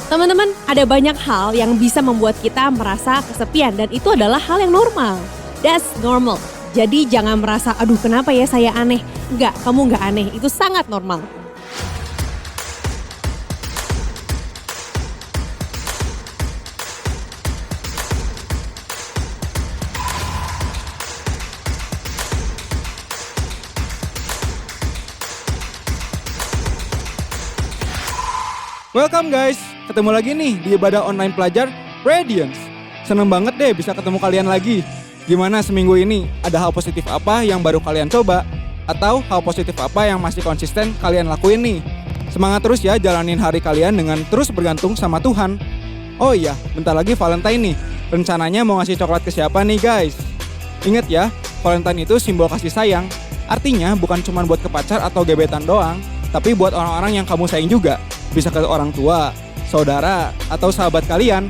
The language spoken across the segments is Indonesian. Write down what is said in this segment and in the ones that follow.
Teman-teman, ada banyak hal yang bisa membuat kita merasa kesepian dan itu adalah hal yang normal. That's normal. Jadi jangan merasa, aduh kenapa ya saya aneh. Enggak, kamu enggak aneh, itu sangat normal. Welcome guys, ketemu lagi nih di ibadah online pelajar Radiance. Seneng banget deh bisa ketemu kalian lagi. Gimana seminggu ini? Ada hal positif apa yang baru kalian coba? Atau hal positif apa yang masih konsisten kalian lakuin nih? Semangat terus ya jalanin hari kalian dengan terus bergantung sama Tuhan. Oh iya, bentar lagi Valentine nih. Rencananya mau ngasih coklat ke siapa nih guys? Ingat ya, Valentine itu simbol kasih sayang. Artinya bukan cuma buat ke pacar atau gebetan doang, tapi buat orang-orang yang kamu sayang juga. Bisa ke orang tua, saudara, atau sahabat kalian.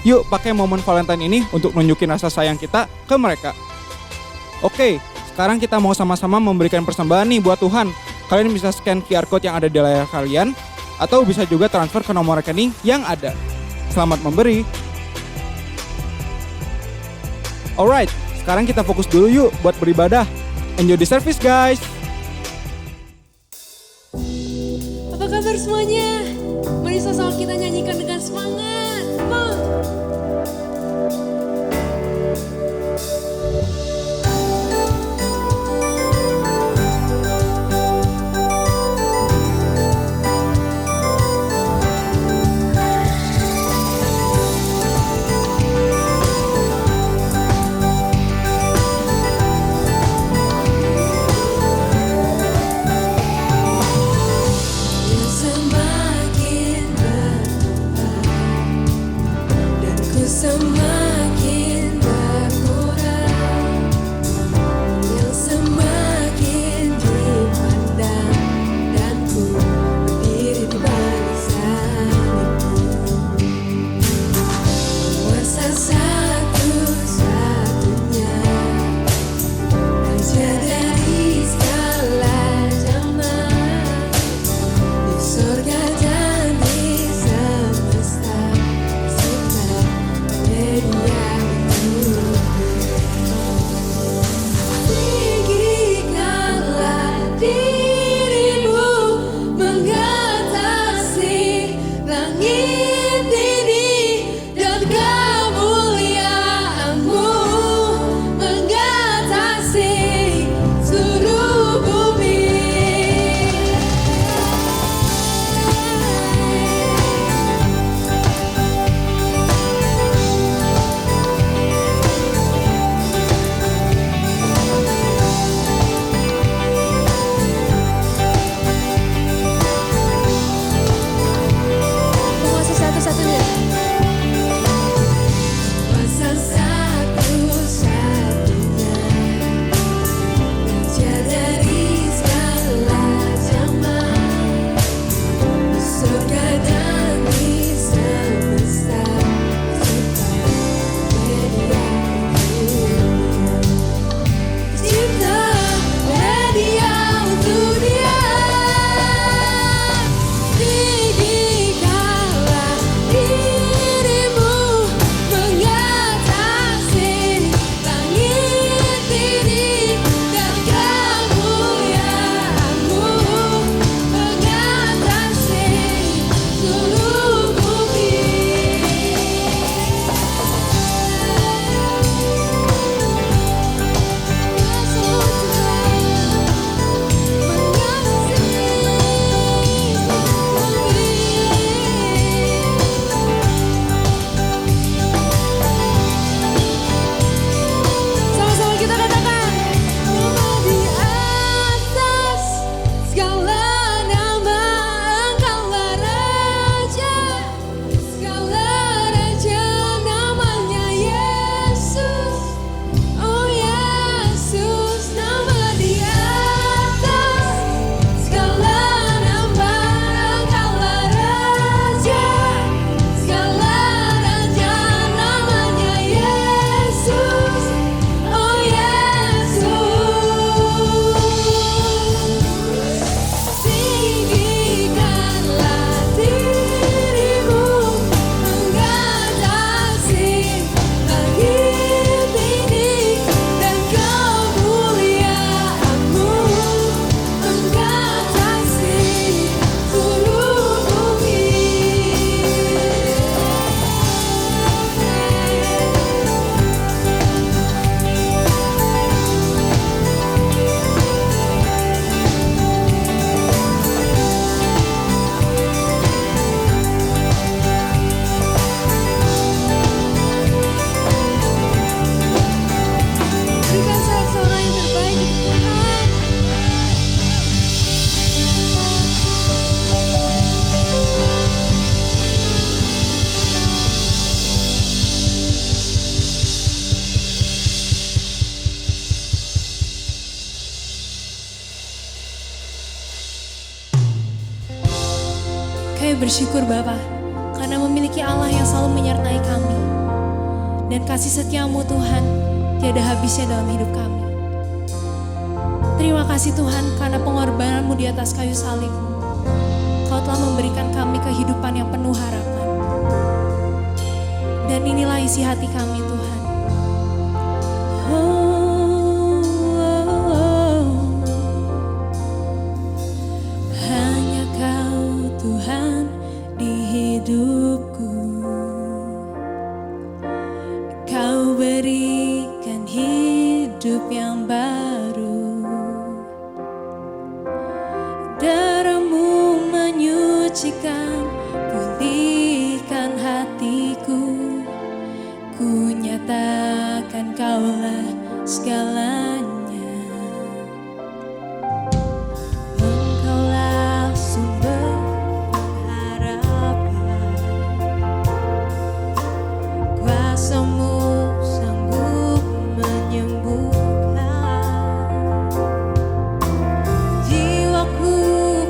Yuk pakai momen Valentine ini untuk nunjukin rasa sayang kita ke mereka. Oke, sekarang kita mau sama-sama memberikan persembahan nih buat Tuhan. Kalian bisa scan QR code yang ada di layar kalian, atau bisa juga transfer ke nomor rekening yang ada. Selamat memberi. Alright, sekarang kita fokus dulu yuk buat beribadah. Enjoy the service guys. Apa kabar semuanya? Mari sama kita nyanyikan dengan semangat. Come on. bersyukur Bapa, karena memiliki Allah yang selalu menyertai kami. Dan kasih setiamu Tuhan, tiada habisnya dalam hidup kami. Terima kasih Tuhan karena pengorbananmu di atas kayu salib. Kau telah memberikan kami kehidupan yang penuh harapan. Dan inilah isi hati kami Tuhan. Hanya Kau Tuhan di hidupku. Kau berikan hidup yang baru. Darahmu menyucikan, pulihkan hatiku. Ku nyatakan Kaulah segalanya. Engkaulah sumber pengharapan. Kuasa-Mu sanggup menyembuhkan. Jiwaku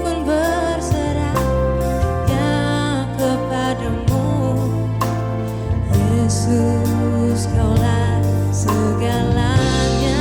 pun berserah hanya kepadamu. Yesus, Kaulah segalanya.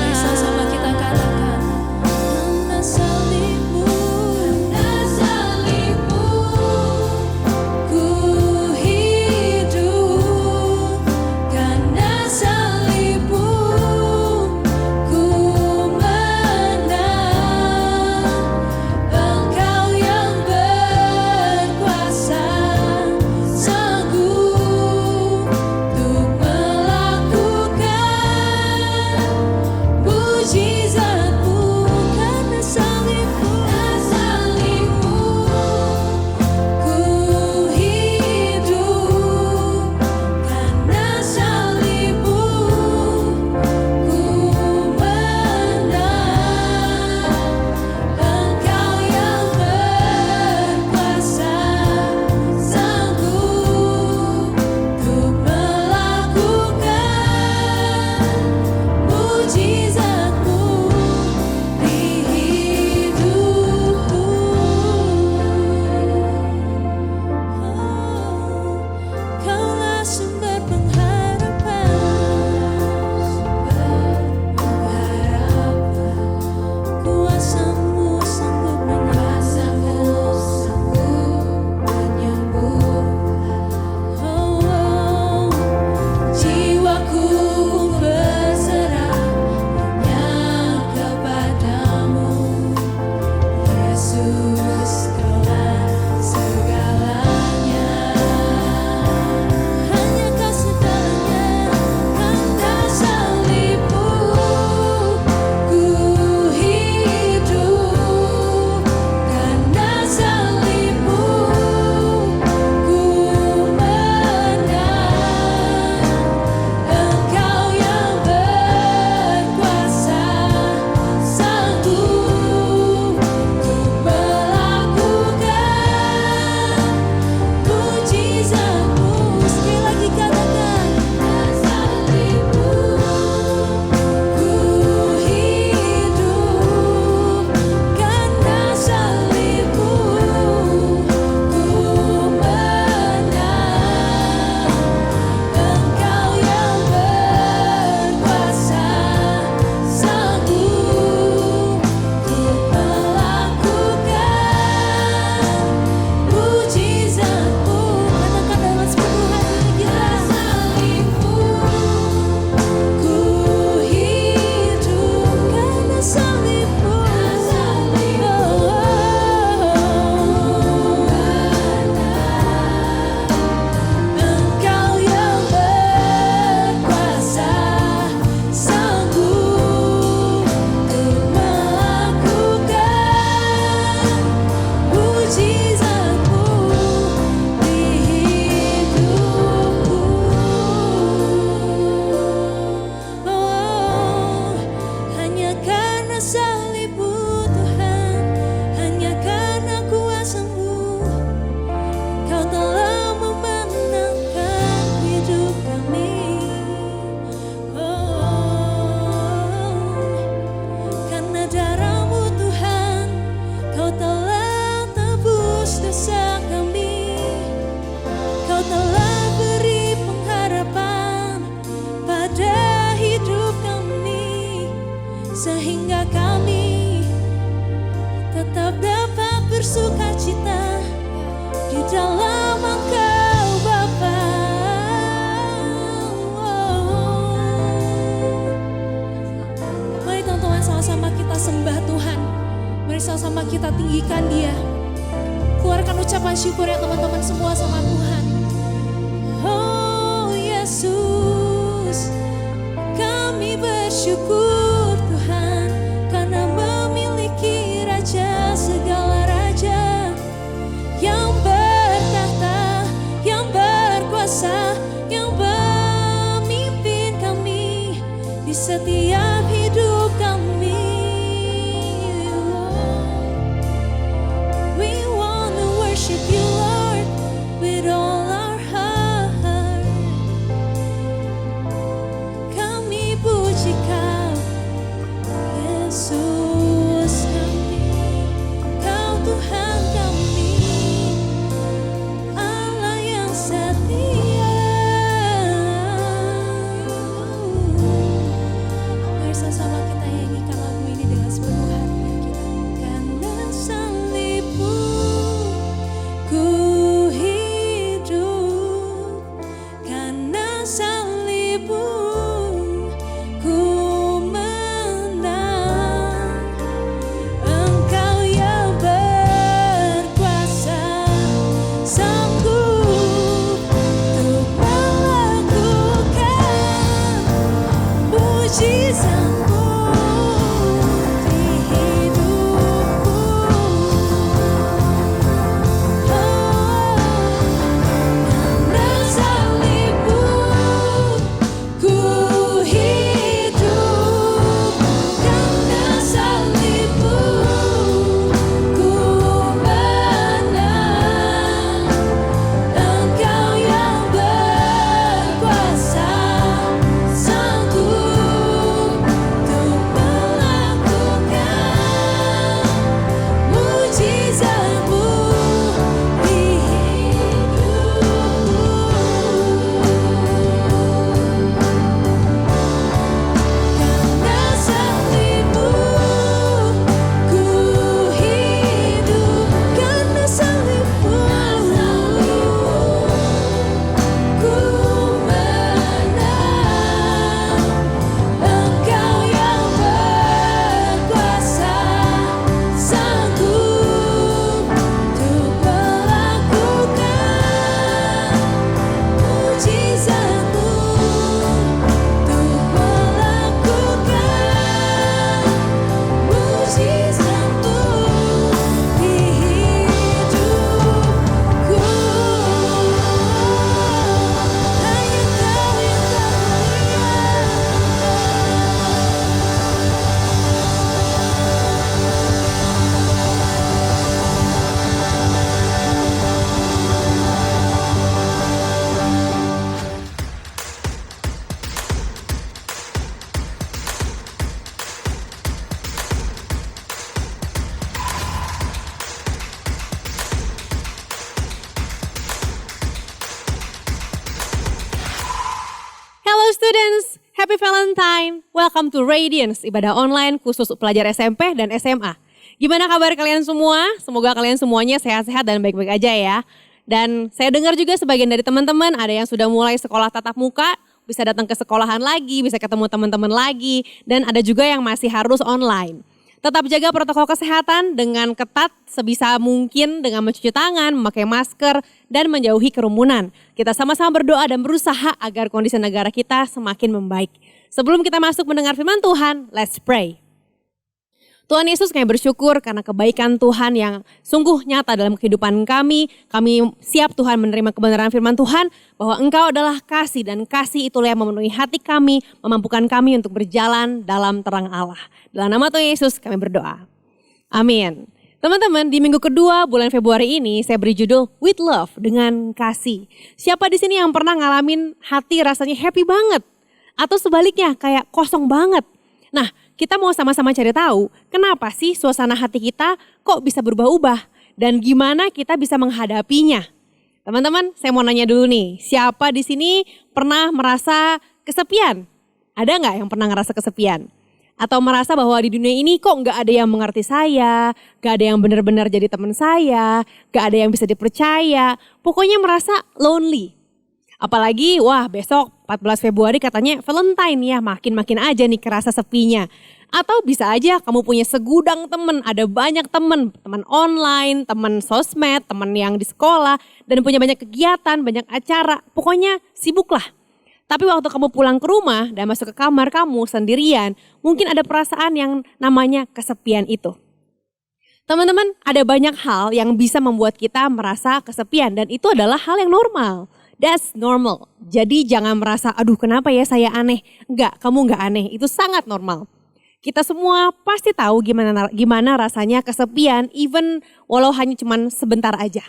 telah beri pengharapan pada hidup kami, sehingga kami tetap dapat bersuka cita di dalam Engkau Bapa. Mari teman-teman sama-sama kita sembah Tuhan. Mari sama-sama kita tinggikan Dia. Keluarkan ucapan syukur ya teman-teman semua sama Tuhan. Oh Yesus, kami bersyukur Tuhan, karena memiliki Raja segala raja, yang bertahta, yang berkuasa, yang memimpin kami di setiap hidup kami. We wanna worship you Lord with all our heart. Kami puji Kau Yesus kami, Kau Tuhan kami, Allah yang setia. Mari sama-sama kita nyanyikan lagu ini dengan sepenuh hati kita. Karena salibmu ku hidup, karena salibmu ku menang. Engkau yang berkuasa, sanggup untuk melakukan mujizat-Mu di hidupku. Karena salibmu ku hidup, karena salibmu ku menang. Engkau yang berkuasa, sanggup untuk melakukan mujizat-Mu di hidupku. Karena salibmu ku hidup, karena salibmu ku menang. Engkau yang berkuasa, sanggup untuk melakukan mujizat-Mu, untuk melakukan mujizat-Mu di hidupku. Hanya Kau yang Hello students, happy Valentine. Welcome to Radiance, ibadah online khusus pelajar SMP dan SMA. Gimana kabar kalian semua? Semoga kalian semuanya sehat-sehat dan baik-baik aja ya. Dan saya dengar juga sebagian dari teman-teman ada yang sudah mulai sekolah tatap muka, bisa datang ke sekolahan lagi, bisa ketemu teman-teman lagi, dan ada juga yang masih harus online. Tetap jaga protokol kesehatan dengan ketat sebisa mungkin dengan mencuci tangan, memakai masker, dan menjauhi kerumunan. Kita sama-sama berdoa dan berusaha agar kondisi negara kita semakin membaik. Sebelum kita masuk mendengar firman Tuhan, let's pray. Tuhan Yesus, kami bersyukur karena kebaikan Tuhan yang sungguh nyata dalam kehidupan kami. Kami siap Tuhan menerima kebenaran firman Tuhan bahwa Engkau adalah kasih dan kasih itulah yang memenuhi hati kami, memampukan kami untuk berjalan dalam terang Allah. Dalam nama Tuhan Yesus kami berdoa. Amin. Teman-teman, di minggu kedua bulan Februari ini saya beri judul With Love, dengan kasih. Siapa di sini yang pernah ngalamin hati rasanya happy banget? Atau sebaliknya kayak kosong banget? Nah, kita mau sama-sama cari tahu kenapa sih suasana hati kita kok bisa berubah-ubah dan gimana kita bisa menghadapinya. Teman-teman, saya mau nanya dulu nih, siapa di sini pernah merasa kesepian? Ada nggak yang pernah ngerasa kesepian? Atau merasa bahwa di dunia ini kok nggak ada yang mengerti saya, nggak ada yang benar-benar jadi teman saya, nggak ada yang bisa dipercaya, pokoknya merasa lonely. Apalagi wah besok 14 Februari katanya Valentine ya, makin-makin aja nih kerasa sepinya. Atau bisa aja kamu punya segudang temen, ada banyak temen, teman online, teman sosmed, teman yang di sekolah, dan punya banyak kegiatan, banyak acara, pokoknya sibuk lah. Tapi waktu kamu pulang ke rumah dan masuk ke kamar kamu sendirian, mungkin ada perasaan yang namanya kesepian itu. Teman-teman, ada banyak hal yang bisa membuat kita merasa kesepian dan itu adalah hal yang normal. That's normal. Jadi jangan merasa, aduh kenapa ya saya aneh. Enggak, kamu enggak aneh, itu sangat normal. Kita semua pasti tahu gimana rasanya kesepian, even walau hanya cuman sebentar aja.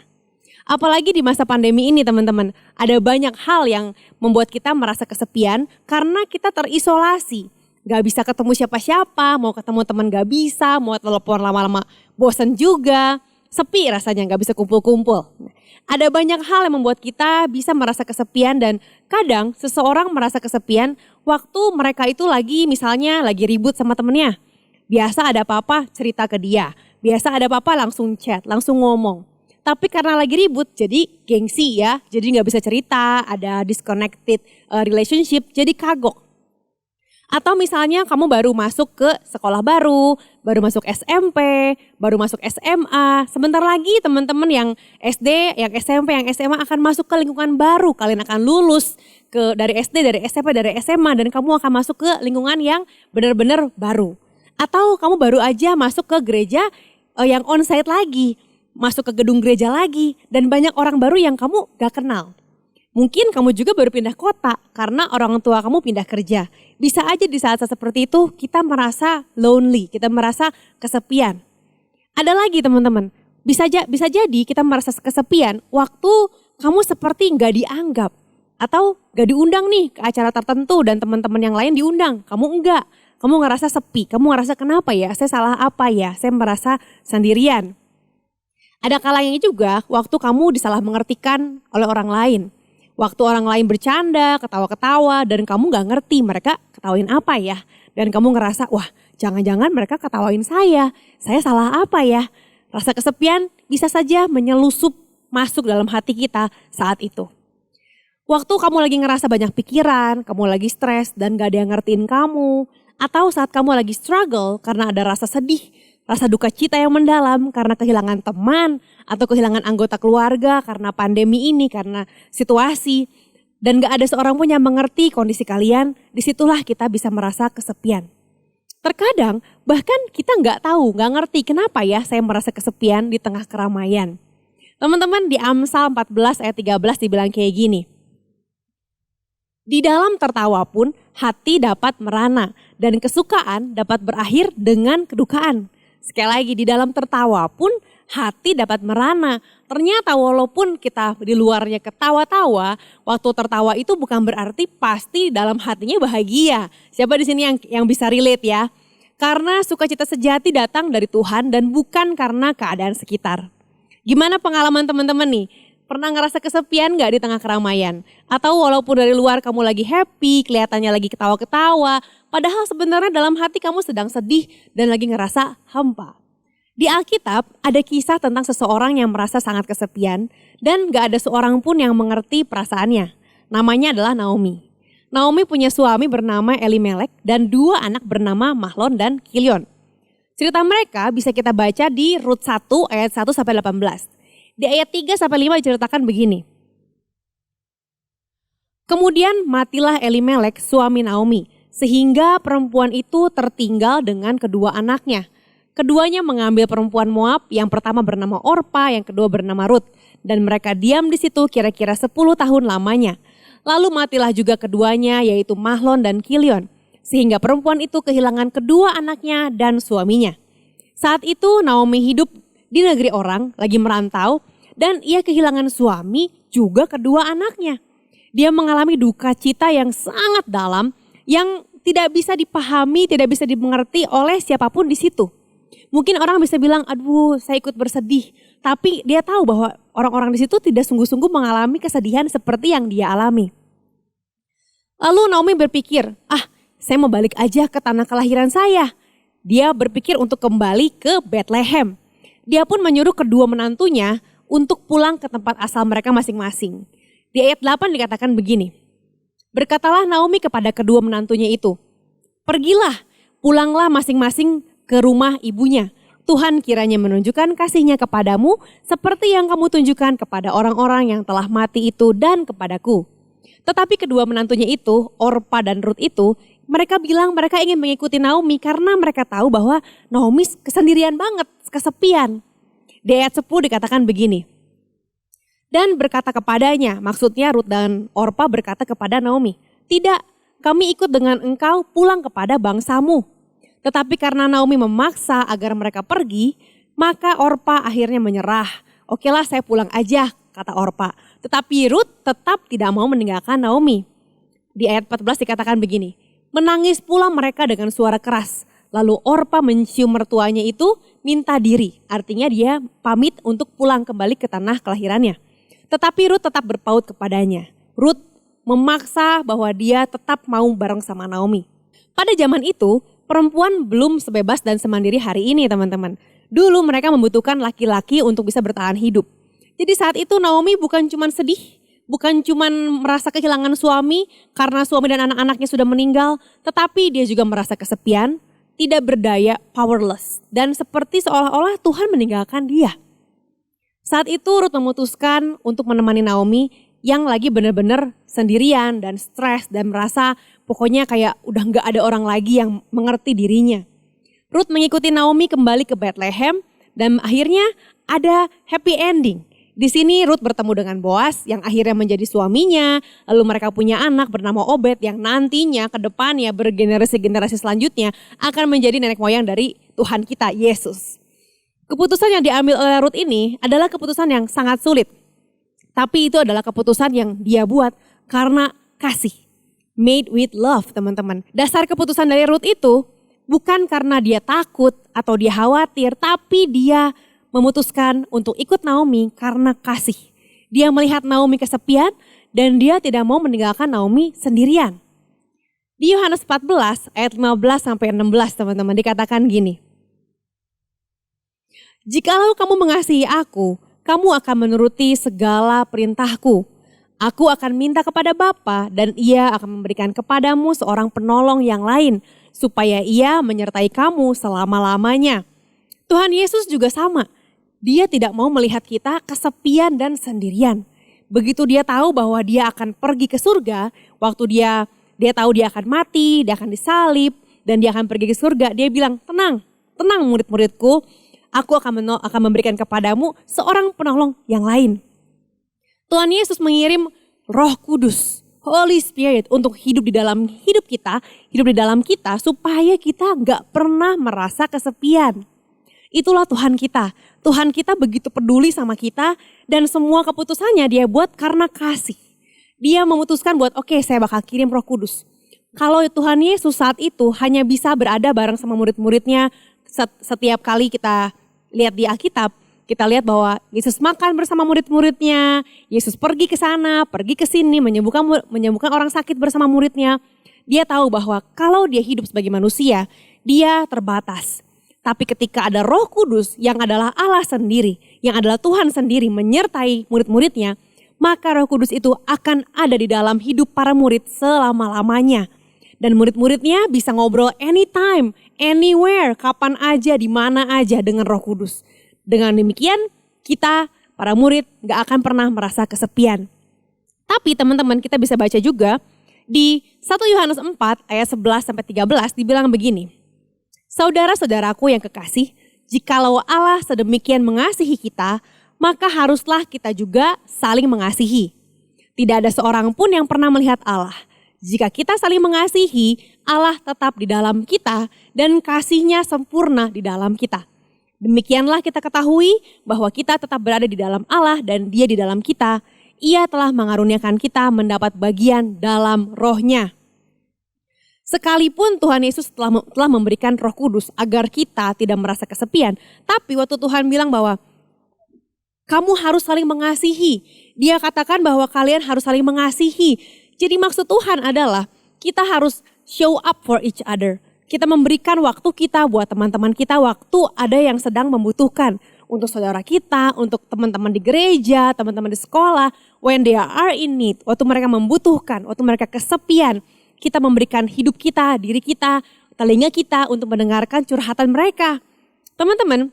Apalagi di masa pandemi ini teman-teman, ada banyak hal yang membuat kita merasa kesepian karena kita terisolasi. Gak bisa ketemu siapa-siapa, mau ketemu teman gak bisa, mau telepon lama-lama bosen juga, sepi rasanya gak bisa kumpul-kumpul. Ada banyak hal yang membuat kita bisa merasa kesepian dan kadang seseorang merasa kesepian waktu mereka itu lagi ribut sama temennya. Biasa ada apa-apa cerita ke dia, biasa ada apa-apa langsung chat, langsung ngomong. Tapi karena lagi ribut jadi gengsi ya, jadi gak bisa cerita, ada disconnected relationship, jadi kagok. Atau misalnya kamu baru masuk ke sekolah baru masuk SMP, baru masuk SMA. Sebentar lagi teman-teman yang SD, yang SMP, yang SMA akan masuk ke lingkungan baru. Kalian akan lulus dari SD, dari SMP, dari SMA dan kamu akan masuk ke lingkungan yang benar-benar baru. Atau kamu baru aja masuk ke gereja yang onsite lagi, masuk ke gedung gereja lagi dan banyak orang baru yang kamu gak kenal. Mungkin kamu juga baru pindah kota karena orang tua kamu pindah kerja. Bisa aja di saat-saat seperti itu kita merasa lonely, kita merasa kesepian. Ada lagi teman-teman, bisa jadi kita merasa kesepian waktu kamu seperti gak dianggap. Atau gak diundang nih ke acara tertentu dan teman-teman yang lain diundang, kamu enggak. Kamu ngerasa sepi, kamu ngerasa kenapa ya, saya salah apa ya, saya merasa sendirian. Ada kalanya juga waktu kamu disalah mengertikan oleh orang lain. Waktu orang lain bercanda, ketawa-ketawa dan kamu gak ngerti mereka ketawain apa ya. Dan kamu ngerasa wah jangan-jangan mereka ketawain saya salah apa ya. Rasa kesepian bisa saja menyelusup masuk dalam hati kita saat itu. Waktu kamu lagi ngerasa banyak pikiran, kamu lagi stres dan gak ada yang ngertiin kamu. Atau saat kamu lagi struggle karena ada rasa sedih, rasa duka cita yang mendalam karena kehilangan teman atau kehilangan anggota keluarga karena pandemi ini, karena situasi. Dan gak ada seorang pun yang mengerti kondisi kalian, disitulah kita bisa merasa kesepian. Terkadang bahkan kita gak tahu, gak ngerti kenapa ya saya merasa kesepian di tengah keramaian. Teman-teman di Amsal 14 ayat 13 dibilang kayak gini. Di dalam tertawa pun hati dapat merana dan kesukaan dapat berakhir dengan kedukaan. Sekali lagi di dalam tertawa pun hati dapat merana. Ternyata walaupun kita di luarnya ketawa-tawa, waktu tertawa itu bukan berarti pasti dalam hatinya bahagia. Siapa di sini yang bisa relate ya? Karena sukacita sejati datang dari Tuhan dan bukan karena keadaan sekitar. Gimana pengalaman teman-teman nih? Pernah ngerasa kesepian gak di tengah keramaian? Atau walaupun dari luar kamu lagi happy, kelihatannya lagi ketawa-ketawa, padahal sebenarnya dalam hati kamu sedang sedih dan lagi ngerasa hampa. Di Alkitab ada kisah tentang seseorang yang merasa sangat kesepian dan gak ada seorang pun yang mengerti perasaannya. Namanya adalah Naomi. Naomi punya suami bernama Elimelek dan 2 anak bernama Mahlon dan Kilion. Cerita mereka bisa kita baca di Rut 1 ayat 1-18. Di ayat 3-5 diceritakan begini. Kemudian matilah Elimelek suami Naomi, sehingga perempuan itu tertinggal dengan kedua anaknya. Keduanya mengambil perempuan Moab, yang pertama bernama Orpa, yang kedua bernama Rut. Dan mereka diam di situ kira-kira 10 tahun lamanya. Lalu matilah juga keduanya, yaitu Mahlon dan Kilion. Sehingga perempuan itu kehilangan kedua anaknya dan suaminya. Saat itu Naomi hidup di negeri orang, lagi merantau, dan ia kehilangan suami juga kedua anaknya. Dia mengalami duka cita yang sangat dalam, yang tidak bisa dipahami, tidak bisa dimengerti oleh siapapun di situ. Mungkin orang bisa bilang, aduh saya ikut bersedih. Tapi dia tahu bahwa orang-orang di situ tidak sungguh-sungguh mengalami kesedihan seperti yang dia alami. Lalu Naomi berpikir, saya mau balik aja ke tanah kelahiran saya. Dia berpikir untuk kembali ke Bethlehem. Dia pun menyuruh kedua menantunya untuk pulang ke tempat asal mereka masing-masing. Di ayat 8 dikatakan begini, berkatalah Naomi kepada kedua menantunya itu, pergilah, pulanglah masing-masing ke rumah ibunya. Tuhan kiranya menunjukkan kasih-Nya kepadamu seperti yang kamu tunjukkan kepada orang-orang yang telah mati itu dan kepadaku. Tetapi kedua menantunya itu, Orpa dan Rut itu, mereka bilang mereka ingin mengikuti Naomi karena mereka tahu bahwa Naomi kesendirian banget, kesepian. Di ayat 10 dikatakan begini. Dan berkata kepadanya, maksudnya Rut dan Orpa berkata kepada Naomi, tidak, kami ikut dengan engkau pulang kepada bangsamu. Tetapi karena Naomi memaksa agar mereka pergi, maka Orpa akhirnya menyerah. Okelah saya pulang aja, kata Orpa. Tetapi Rut tetap tidak mau meninggalkan Naomi. Di ayat 14 dikatakan begini, menangis pula mereka dengan suara keras. Lalu Orpa mencium mertuanya itu minta diri. Artinya dia pamit untuk pulang kembali ke tanah kelahirannya. Tetapi Rut tetap berpaut kepadanya. Rut memaksa bahwa dia tetap mau bareng sama Naomi. Pada zaman itu, perempuan belum sebebas dan semandiri hari ini teman-teman. Dulu mereka membutuhkan laki-laki untuk bisa bertahan hidup. Jadi saat itu Naomi bukan cuma sedih, bukan cuma merasa kehilangan suami karena suami dan anak-anaknya sudah meninggal, tetapi dia juga merasa kesepian, tidak berdaya, powerless. Dan seperti seolah-olah Tuhan meninggalkan dia. Saat itu Rut memutuskan untuk menemani Naomi yang lagi benar-benar sendirian dan stres dan merasa pokoknya kayak udah gak ada orang lagi yang mengerti dirinya. Rut mengikuti Naomi kembali ke Bethlehem dan akhirnya ada happy ending. Di sini Rut bertemu dengan Boaz yang akhirnya menjadi suaminya, lalu mereka punya anak bernama Obed yang nantinya ke depannya bergenerasi-generasi selanjutnya akan menjadi nenek moyang dari Tuhan kita, Yesus. Keputusan yang diambil oleh Rut ini adalah keputusan yang sangat sulit. Tapi itu adalah keputusan yang dia buat karena kasih. Made with love teman-teman. Dasar keputusan dari Rut itu bukan karena dia takut atau dia khawatir, tapi dia memutuskan untuk ikut Naomi karena kasih. Dia melihat Naomi kesepian dan dia tidak mau meninggalkan Naomi sendirian. Di Yohanes 14 ayat 15 sampai 16 teman-teman dikatakan gini. Jikalau kamu mengasihi aku, kamu akan menuruti segala perintahku. Aku akan minta kepada Bapa dan ia akan memberikan kepadamu seorang penolong yang lain supaya ia menyertai kamu selama-lamanya. Tuhan Yesus juga sama. Dia tidak mau melihat kita kesepian dan sendirian. Begitu dia tahu bahwa dia akan pergi ke surga, waktu dia tahu dia akan mati, dia akan disalib, dan dia akan pergi ke surga, dia bilang, tenang murid-muridku, aku akan memberikan kepadamu seorang penolong yang lain. Tuhan Yesus mengirim Roh Kudus, Holy Spirit untuk hidup di dalam hidup di dalam kita supaya kita gak pernah merasa kesepian. Itulah Tuhan kita. Tuhan kita begitu peduli sama kita dan semua keputusannya dia buat karena kasih. Dia memutuskan buat oke, saya bakal kirim Roh Kudus. Kalau Tuhan Yesus saat itu hanya bisa berada bareng sama murid-muridnya setiap kali kita lihat di Alkitab, kita lihat bahwa Yesus makan bersama murid-muridnya, Yesus pergi ke sana, pergi ke sini, menyembuhkan orang sakit bersama muridnya. Dia tahu bahwa kalau dia hidup sebagai manusia, dia terbatas. Tapi ketika ada Roh Kudus yang adalah Allah sendiri, yang adalah Tuhan sendiri menyertai murid-muridnya, maka Roh Kudus itu akan ada di dalam hidup para murid selama-lamanya. Dan murid-muridnya bisa ngobrol anytime, anywhere, kapan aja, di mana aja dengan Roh Kudus. Dengan demikian kita para murid gak akan pernah merasa kesepian. Tapi teman-teman kita bisa baca juga di 1 Yohanes 4 ayat 11-13 dibilang begini. Saudara-saudaraku yang kekasih, jikalau Allah sedemikian mengasihi kita, maka haruslah kita juga saling mengasihi. Tidak ada seorang pun yang pernah melihat Allah. Jika kita saling mengasihi, Allah tetap di dalam kita dan kasih-Nya sempurna di dalam kita. Demikianlah kita ketahui bahwa kita tetap berada di dalam Allah dan Dia di dalam kita. Ia telah mengaruniakan kita mendapat bagian dalam Roh-Nya. Sekalipun Tuhan Yesus telah memberikan Roh Kudus agar kita tidak merasa kesepian. Tapi waktu Tuhan bilang bahwa kamu harus saling mengasihi. Dia katakan bahwa kalian harus saling mengasihi. Jadi maksud Tuhan adalah kita harus show up for each other. Kita memberikan waktu kita buat teman-teman kita waktu ada yang sedang membutuhkan. Untuk saudara kita, untuk teman-teman di gereja, teman-teman di sekolah. When they are in need, waktu mereka membutuhkan, waktu mereka kesepian. Kita memberikan hidup kita, diri kita, telinga kita untuk mendengarkan curhatan mereka. Teman-teman,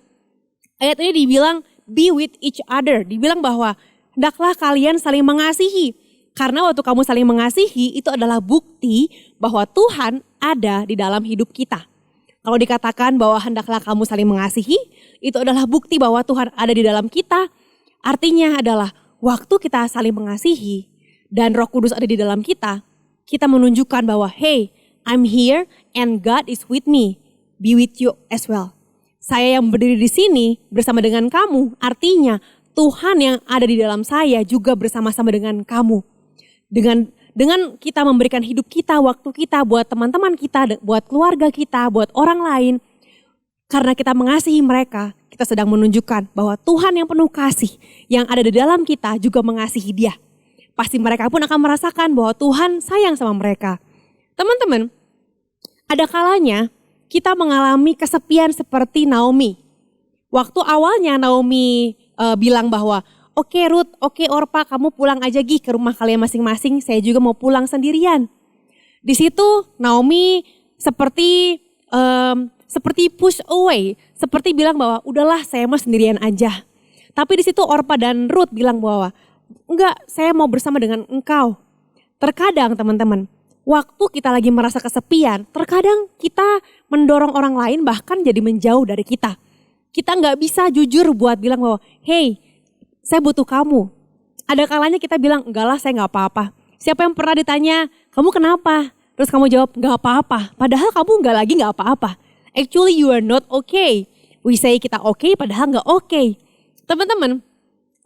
ayat ini dibilang be with each other. Dibilang bahwa hendaklah kalian saling mengasihi. Karena waktu kamu saling mengasihi itu adalah bukti bahwa Tuhan ada di dalam hidup kita. Kalau dikatakan bahwa hendaklah kamu saling mengasihi, itu adalah bukti bahwa Tuhan ada di dalam kita. Artinya adalah waktu kita saling mengasihi dan Roh Kudus ada di dalam kita, kita menunjukkan bahwa hey, I'm here and God is with me, be with you as well. Saya yang berdiri di sini bersama dengan kamu, artinya Tuhan yang ada di dalam saya juga bersama-sama dengan kamu. Dengan kita memberikan hidup kita, waktu kita buat teman-teman kita, buat keluarga kita, buat orang lain. Karena kita mengasihi mereka, kita sedang menunjukkan bahwa Tuhan yang penuh kasih yang ada di dalam kita juga mengasihi dia. Pasti mereka pun akan merasakan bahwa Tuhan sayang sama mereka. Teman-teman, ada kalanya kita mengalami kesepian seperti Naomi. Waktu awalnya Naomi bilang bahwa oke Ruth, oke Orpa, kamu pulang aja Gi ke rumah kalian masing-masing, saya juga mau pulang sendirian. Di situ Naomi seperti push away, seperti bilang bahwa udahlah saya mau sendirian aja. Tapi di situ Orpa dan Ruth bilang bahwa enggak, saya mau bersama dengan engkau. Terkadang teman-teman, waktu kita lagi merasa kesepian, terkadang kita mendorong orang lain bahkan jadi menjauh dari kita. Kita nggak bisa jujur buat bilang bahwa, hey, saya butuh kamu. Ada kalanya kita bilang, enggak lah saya nggak apa-apa. Siapa yang pernah ditanya, kamu kenapa? Terus kamu jawab, nggak apa-apa. Padahal kamu nggak apa-apa. Actually you are not okay. We say kita okay, padahal nggak okay. Teman-teman,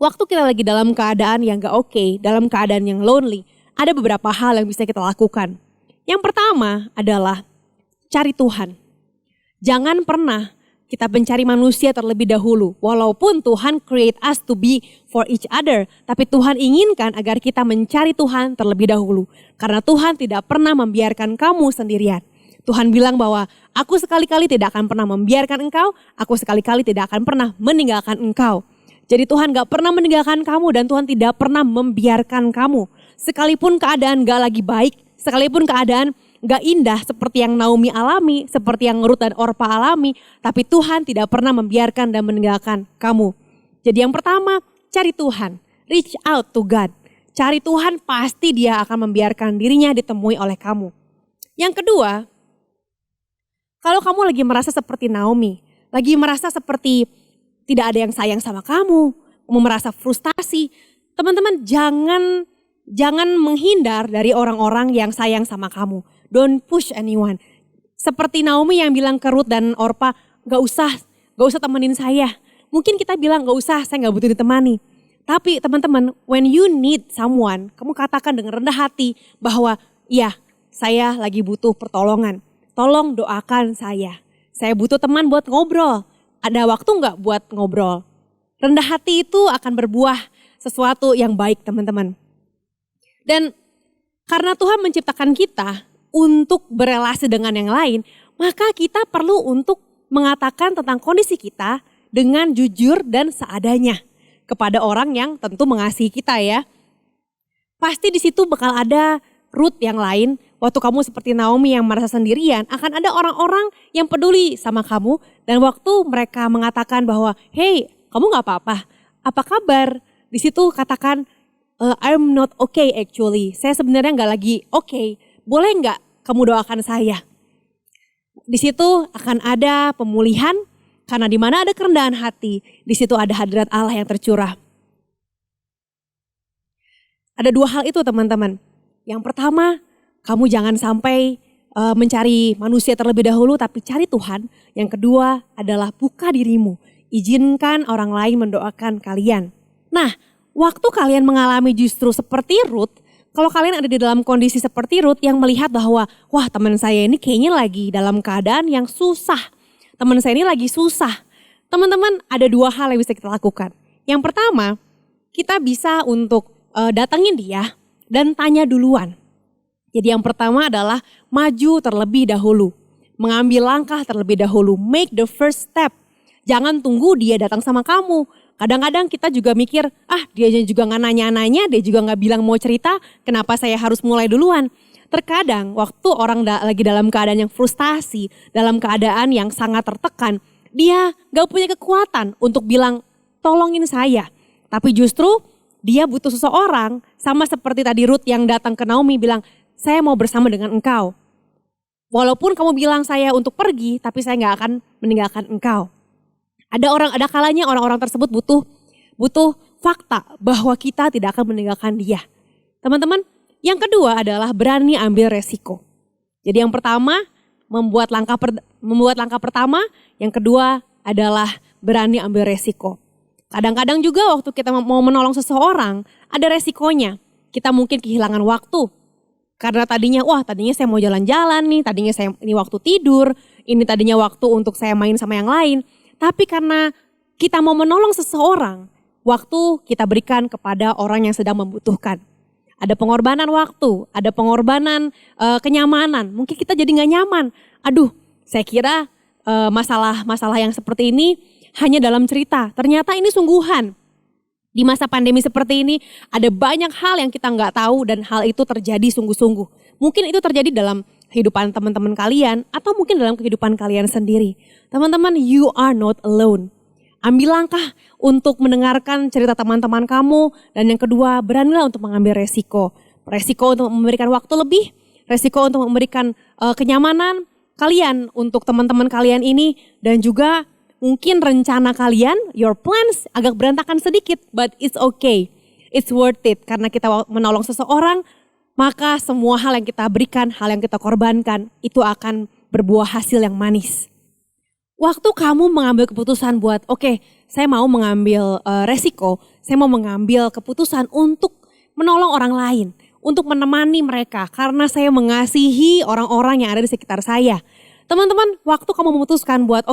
waktu kita lagi dalam keadaan yang nggak okay, dalam keadaan yang lonely, ada beberapa hal yang bisa kita lakukan. Yang pertama adalah cari Tuhan. Jangan pernah kita mencari manusia terlebih dahulu. Walaupun Tuhan create us to be for each other. Tapi Tuhan inginkan agar kita mencari Tuhan terlebih dahulu. Karena Tuhan tidak pernah membiarkan kamu sendirian. Tuhan bilang bahwa aku sekali-kali tidak akan pernah membiarkan engkau. Aku sekali-kali tidak akan pernah meninggalkan engkau. Jadi Tuhan gak pernah meninggalkan kamu dan Tuhan tidak pernah membiarkan kamu. Sekalipun keadaan gak lagi baik, sekalipun keadaan gak indah seperti yang Naomi alami, seperti yang Ruth dan Orpa alami, tapi Tuhan tidak pernah membiarkan dan meninggalkan kamu. Jadi yang pertama, cari Tuhan, reach out to God. Cari Tuhan, pasti dia akan membiarkan dirinya ditemui oleh kamu. Yang kedua, kalau kamu lagi merasa seperti Naomi, lagi merasa seperti tidak ada yang sayang sama kamu merasa frustasi, teman-teman jangan menghindar dari orang-orang yang sayang sama kamu. Don't push anyone. Seperti Naomi yang bilang ke Ruth dan Orpa, gak usah temenin saya. Mungkin kita bilang gak usah, saya gak butuh ditemani. Tapi teman-teman, when you need someone, kamu katakan dengan rendah hati bahwa iya, saya lagi butuh pertolongan. Tolong doakan saya. Saya butuh teman buat ngobrol. Ada waktu gak buat ngobrol? Rendah hati itu akan berbuah sesuatu yang baik teman-teman. Dan karena Tuhan menciptakan kita untuk berelasi dengan yang lain, maka kita perlu untuk mengatakan tentang kondisi kita dengan jujur dan seadanya kepada orang yang tentu mengasihi kita ya. Pasti di situ bakal ada Ruth yang lain, waktu kamu seperti Naomi yang merasa sendirian, akan ada orang-orang yang peduli sama kamu dan waktu mereka mengatakan bahwa, hey, kamu gak apa-apa, apa kabar? Di situ katakan, I'm not okay actually, saya sebenarnya gak lagi okay, boleh gak kamu doakan saya? Di situ akan ada pemulihan, karena di mana ada kerendahan hati, di situ ada hadirat Allah yang tercurah. Ada dua hal itu teman-teman. Yang pertama, kamu jangan sampai mencari manusia terlebih dahulu, tapi cari Tuhan. Yang kedua adalah buka dirimu, izinkan orang lain mendoakan kalian. Nah, waktu kalian mengalami justru seperti Ruth, kalau kalian ada di dalam kondisi seperti Ruth yang melihat bahwa wah teman saya ini kayaknya lagi dalam keadaan yang susah. Teman saya ini lagi susah. Teman-teman ada 2 hal yang bisa kita lakukan. Yang pertama kita bisa untuk datangin dia dan tanya duluan. Jadi yang pertama adalah maju terlebih dahulu. Mengambil langkah terlebih dahulu. Make the first step. Jangan tunggu dia datang sama kamu. Kadang-kadang kita juga mikir, dia juga gak nanya-nanya, dia juga gak bilang mau cerita, kenapa saya harus mulai duluan. Terkadang waktu orang lagi dalam keadaan yang frustasi, dalam keadaan yang sangat tertekan, dia gak punya kekuatan untuk bilang, tolongin saya. Tapi justru dia butuh seseorang, sama seperti tadi Ruth yang datang ke Naomi bilang, saya mau bersama dengan engkau. Walaupun kamu bilang saya untuk pergi, tapi saya gak akan meninggalkan engkau. Ada kalanya orang-orang tersebut butuh fakta bahwa kita tidak akan meninggalkan dia. Teman-teman, yang kedua adalah berani ambil resiko. Jadi yang pertama membuat langkah pertama, yang kedua adalah berani ambil resiko. Kadang-kadang juga waktu kita mau menolong seseorang, ada resikonya. Kita mungkin kehilangan waktu. Karena tadinya saya mau jalan-jalan nih, tadinya ini waktu tidur, ini tadinya waktu untuk saya main sama yang lain. Tapi karena kita mau menolong seseorang, waktu kita berikan kepada orang yang sedang membutuhkan. Ada pengorbanan waktu, ada pengorbanan kenyamanan. Mungkin kita jadi gak nyaman. Saya kira masalah yang seperti ini hanya dalam cerita. Ternyata ini sungguhan. Di masa pandemi seperti ini ada banyak hal yang kita gak tahu dan hal itu terjadi sungguh-sungguh. Mungkin itu terjadi dalam kehidupan teman-teman kalian atau mungkin dalam kehidupan kalian sendiri. Teman-teman, you are not alone. Ambil langkah untuk mendengarkan cerita teman-teman kamu dan yang kedua beranilah untuk mengambil resiko. Resiko untuk memberikan waktu lebih, resiko untuk memberikan kenyamanan kalian untuk teman-teman kalian ini dan juga mungkin rencana kalian, your plans agak berantakan sedikit, but it's okay. It's worth it karena kita menolong seseorang. Maka semua hal yang kita berikan, hal yang kita korbankan, itu akan berbuah hasil yang manis. Waktu kamu mengambil keputusan buat, saya mau mengambil resiko, saya mau mengambil keputusan untuk menolong orang lain, untuk menemani mereka, karena saya mengasihi orang-orang yang ada di sekitar saya. Teman-teman, waktu kamu memutuskan buat,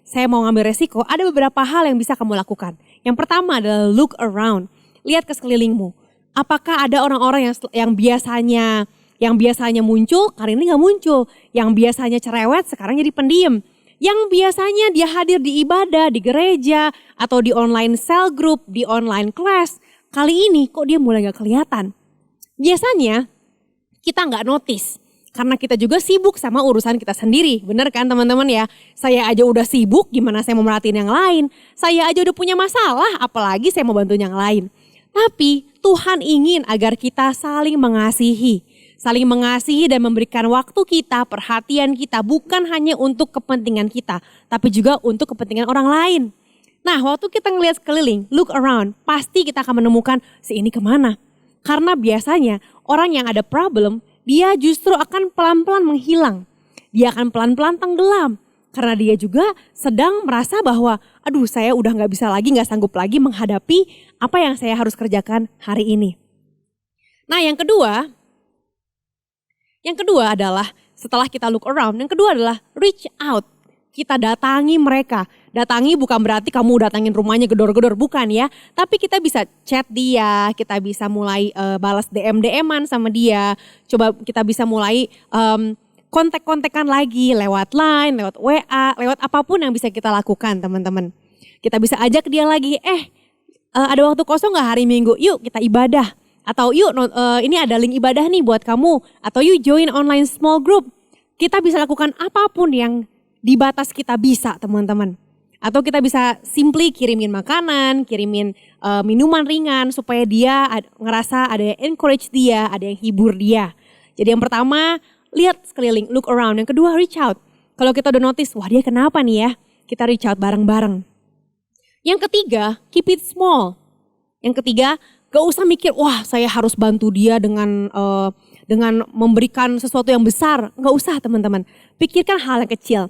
saya mau ngambil resiko, ada beberapa hal yang bisa kamu lakukan. Yang pertama adalah look around, lihat ke sekelilingmu. Apakah ada orang-orang yang biasanya muncul, kali ini gak muncul. Yang biasanya cerewet, sekarang jadi pendiam. Yang biasanya dia hadir di ibadah, di gereja, atau di online cell group, di online class. Kali ini kok dia mulai gak kelihatan. Biasanya kita gak notice. Karena kita juga sibuk sama urusan kita sendiri. Bener kan teman-teman ya? Saya aja udah sibuk, gimana saya mau merhatiin yang lain. Saya aja udah punya masalah, apalagi saya mau bantuin yang lain. Tapi Tuhan ingin agar kita saling mengasihi. Saling mengasihi dan memberikan waktu kita, perhatian kita. Bukan hanya untuk kepentingan kita, tapi juga untuk kepentingan orang lain. Nah waktu kita ngelihat sekeliling, look around, pasti kita akan menemukan si ini kemana. Karena biasanya orang yang ada problem, dia justru akan pelan-pelan menghilang. Dia akan pelan-pelan tenggelam. Karena dia juga sedang merasa bahwa saya udah gak bisa lagi, gak sanggup lagi menghadapi apa yang saya harus kerjakan hari ini. Nah yang kedua adalah setelah kita look around, yang kedua adalah reach out. Kita datangi mereka. Datangi bukan berarti kamu datangin rumahnya gedor-gedor, bukan ya. Tapi kita bisa chat dia, kita bisa mulai balas DM-an sama dia. Coba kita bisa mulai kontak-kontakan lagi lewat line, lewat WA, lewat apapun yang bisa kita lakukan teman-teman. Kita bisa ajak dia lagi, ada waktu kosong gak hari Minggu? Yuk kita ibadah. Atau yuk ini ada link ibadah nih buat kamu. Atau yuk join online small group. Kita bisa lakukan apapun yang di batas kita bisa teman-teman. Atau kita bisa simply kirimin makanan, kirimin minuman ringan supaya dia ngerasa ada yang encourage dia, ada yang hibur dia. Jadi yang pertama, lihat sekeliling, look around. Yang kedua, reach out. Kalau kita udah notice, wah dia kenapa nih ya? Kita reach out bareng-bareng. Yang ketiga, keep it small. Yang ketiga, gak usah mikir, wah saya harus bantu dia dengan memberikan sesuatu yang besar. Gak usah teman-teman. Pikirkan hal yang kecil.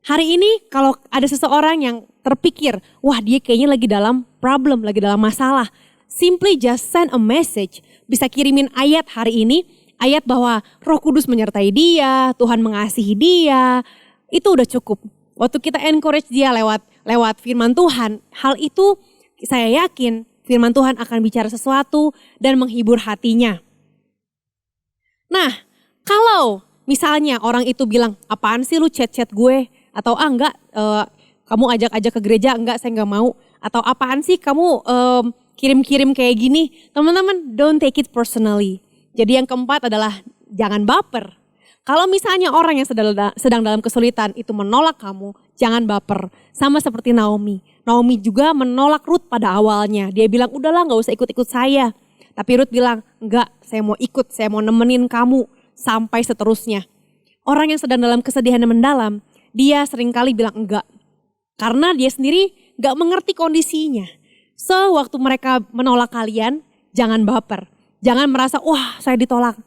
Hari ini kalau ada seseorang yang terpikir, wah dia kayaknya lagi dalam problem, lagi dalam masalah. Simply just send a message. bisa kirimin ayat hari ini, ayat bahwa Roh Kudus menyertai dia, Tuhan mengasihi dia, itu udah cukup. Waktu kita encourage dia lewat firman Tuhan, hal itu saya yakin firman Tuhan akan bicara sesuatu dan menghibur hatinya. Nah, kalau misalnya orang itu bilang, apaan sih lu chat-chat gue? Atau enggak, kamu ajak-ajak ke gereja, enggak saya enggak mau. Atau apaan sih kamu kirim-kirim kayak gini? Teman-teman, don't take it personally. Jadi yang keempat adalah jangan baper. Kalau misalnya orang yang sedang dalam kesulitan itu menolak kamu, jangan baper. Sama seperti Naomi. Naomi juga menolak Ruth pada awalnya. Dia bilang, udahlah gak usah ikut-ikut saya. Tapi Ruth bilang, enggak, saya mau ikut, saya mau nemenin kamu sampai seterusnya. Orang yang sedang dalam kesedihan yang mendalam, dia seringkali bilang enggak. Karena dia sendiri enggak mengerti kondisinya. So, waktu mereka menolak kalian, jangan baper. Jangan merasa, wah saya ditolak.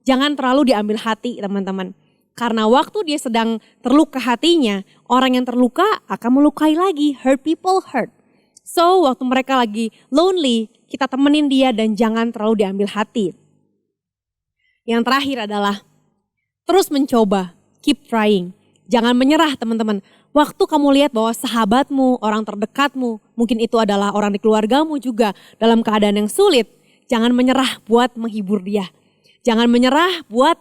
Jangan terlalu diambil hati teman-teman. Karena waktu dia sedang terluka hatinya, orang yang terluka akan melukai lagi. Hurt people hurt. So, waktu mereka lagi lonely, kita temenin dia dan jangan terlalu diambil hati. Yang terakhir adalah terus mencoba, keep trying. Jangan menyerah teman-teman. Waktu kamu lihat bahwa sahabatmu, orang terdekatmu, mungkin itu adalah orang di keluargamu juga dalam keadaan yang sulit. Jangan menyerah buat menghibur dia. Jangan menyerah buat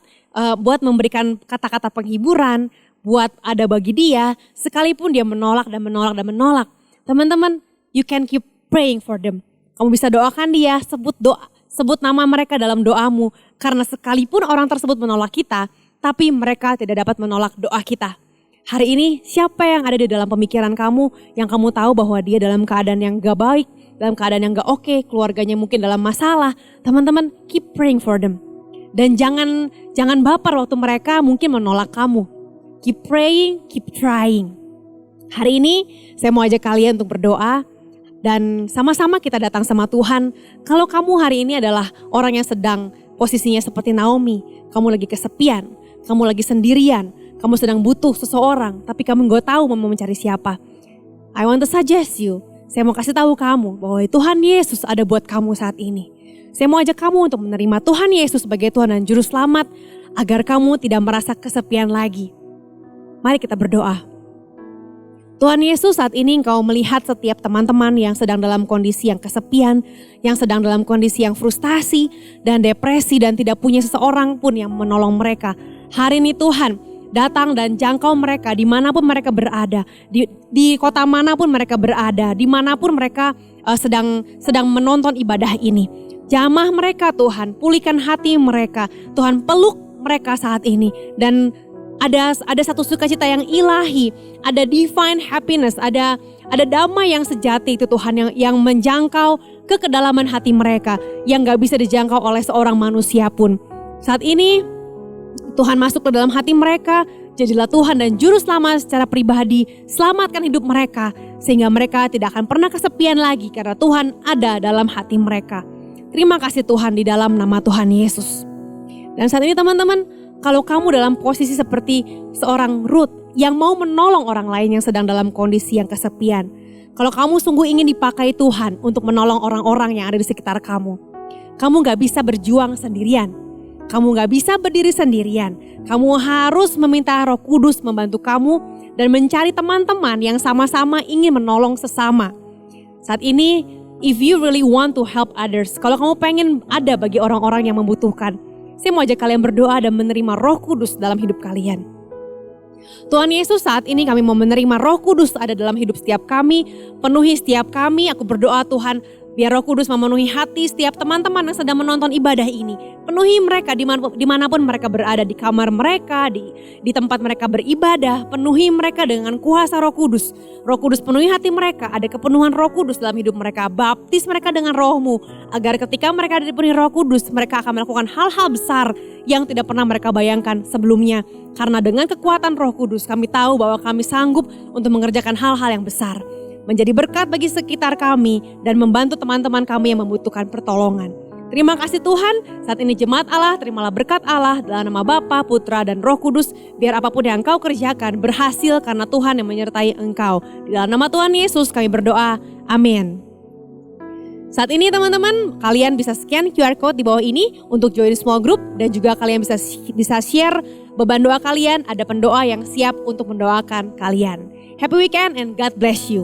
memberikan kata-kata penghiburan, buat ada bagi dia, sekalipun dia menolak dan menolak dan menolak. Teman-teman, you can keep praying for them. Kamu bisa doakan dia, sebut nama mereka dalam doamu. Karena sekalipun orang tersebut menolak kita, tapi mereka tidak dapat menolak doa kita. Hari ini siapa yang ada di dalam pemikiran kamu, yang kamu tahu bahwa dia dalam keadaan yang gak baik, dalam keadaan yang gak oke, keluarganya mungkin dalam masalah. Teman-teman, keep praying for them. Dan jangan baper waktu mereka mungkin menolak kamu. Keep praying, keep trying. Hari ini saya mau ajak kalian untuk berdoa dan sama-sama kita datang sama Tuhan. Kalau kamu hari ini adalah orang yang sedang posisinya seperti Naomi, kamu lagi kesepian, kamu lagi sendirian, kamu sedang butuh seseorang, tapi kamu gak tahu mau mencari siapa. I want to suggest you, saya mau kasih tahu kamu bahwa Tuhan Yesus ada buat kamu saat ini. Saya mau ajak kamu untuk menerima Tuhan Yesus sebagai Tuhan dan Juru Selamat agar kamu tidak merasa kesepian lagi. Mari kita berdoa. Tuhan Yesus, saat ini Engkau melihat setiap teman-teman yang sedang dalam kondisi yang kesepian, yang sedang dalam kondisi yang frustasi dan depresi dan tidak punya seseorang pun yang menolong mereka. Hari ini Tuhan, datang dan jangkau mereka dimanapun mereka berada, di kota manapun mereka berada, dimanapun mereka sedang menonton ibadah ini. Jamah mereka Tuhan, pulihkan hati mereka, Tuhan peluk mereka saat ini. Dan ada satu sukacita yang ilahi, ada divine happiness, ada damai yang sejati itu Tuhan yang menjangkau ke kedalaman hati mereka, yang gak bisa dijangkau oleh seorang manusia pun. Saat ini Tuhan masuk ke dalam hati mereka, jadilah Tuhan dan Juru Selamat secara pribadi, selamatkan hidup mereka sehingga mereka tidak akan pernah kesepian lagi karena Tuhan ada dalam hati mereka. Terima kasih Tuhan di dalam nama Tuhan Yesus. Dan saat ini teman-teman, kalau kamu dalam posisi seperti seorang Ruth yang mau menolong orang lain yang sedang dalam kondisi yang kesepian. Kalau kamu sungguh ingin dipakai Tuhan untuk menolong orang-orang yang ada di sekitar kamu. Kamu gak bisa berjuang sendirian. Kamu gak bisa berdiri sendirian. Kamu harus meminta Roh Kudus membantu kamu dan mencari teman-teman yang sama-sama ingin menolong sesama. Saat ini, if you really want to help others, kalau kamu pengen ada bagi orang-orang yang membutuhkan, saya mau ajak kalian berdoa dan menerima Roh Kudus dalam hidup kalian. Tuhan Yesus, saat ini kami mau menerima Roh Kudus ada dalam hidup setiap kami, penuhi setiap kami. Aku berdoa Tuhan, biar Roh Kudus memenuhi hati setiap teman-teman yang sedang menonton ibadah ini. Penuhi mereka dimanapun mereka berada, di kamar mereka, di tempat mereka beribadah. Penuhi mereka dengan kuasa Roh Kudus. Roh Kudus penuhi hati mereka, ada kepenuhan Roh Kudus dalam hidup mereka. Baptis mereka dengan Roh-Mu, agar ketika mereka dipenuhi Roh Kudus, mereka akan melakukan hal-hal besar yang tidak pernah mereka bayangkan sebelumnya. Karena dengan kekuatan Roh Kudus, kami tahu bahwa kami sanggup untuk mengerjakan hal-hal yang besar. Menjadi berkat bagi sekitar kami dan membantu teman-teman kami yang membutuhkan pertolongan. Terima kasih Tuhan, saat ini jemaat Allah terimalah berkat Allah dalam nama Bapa, Putra dan Roh Kudus. Biar apapun yang Engkau kerjakan berhasil karena Tuhan yang menyertai Engkau. Di dalam nama Tuhan Yesus kami berdoa, amin. Saat ini teman-teman, kalian bisa scan QR Code di bawah ini untuk join small group dan juga kalian bisa share beban doa kalian, ada pendoa yang siap untuk mendoakan kalian. Happy weekend and God bless you.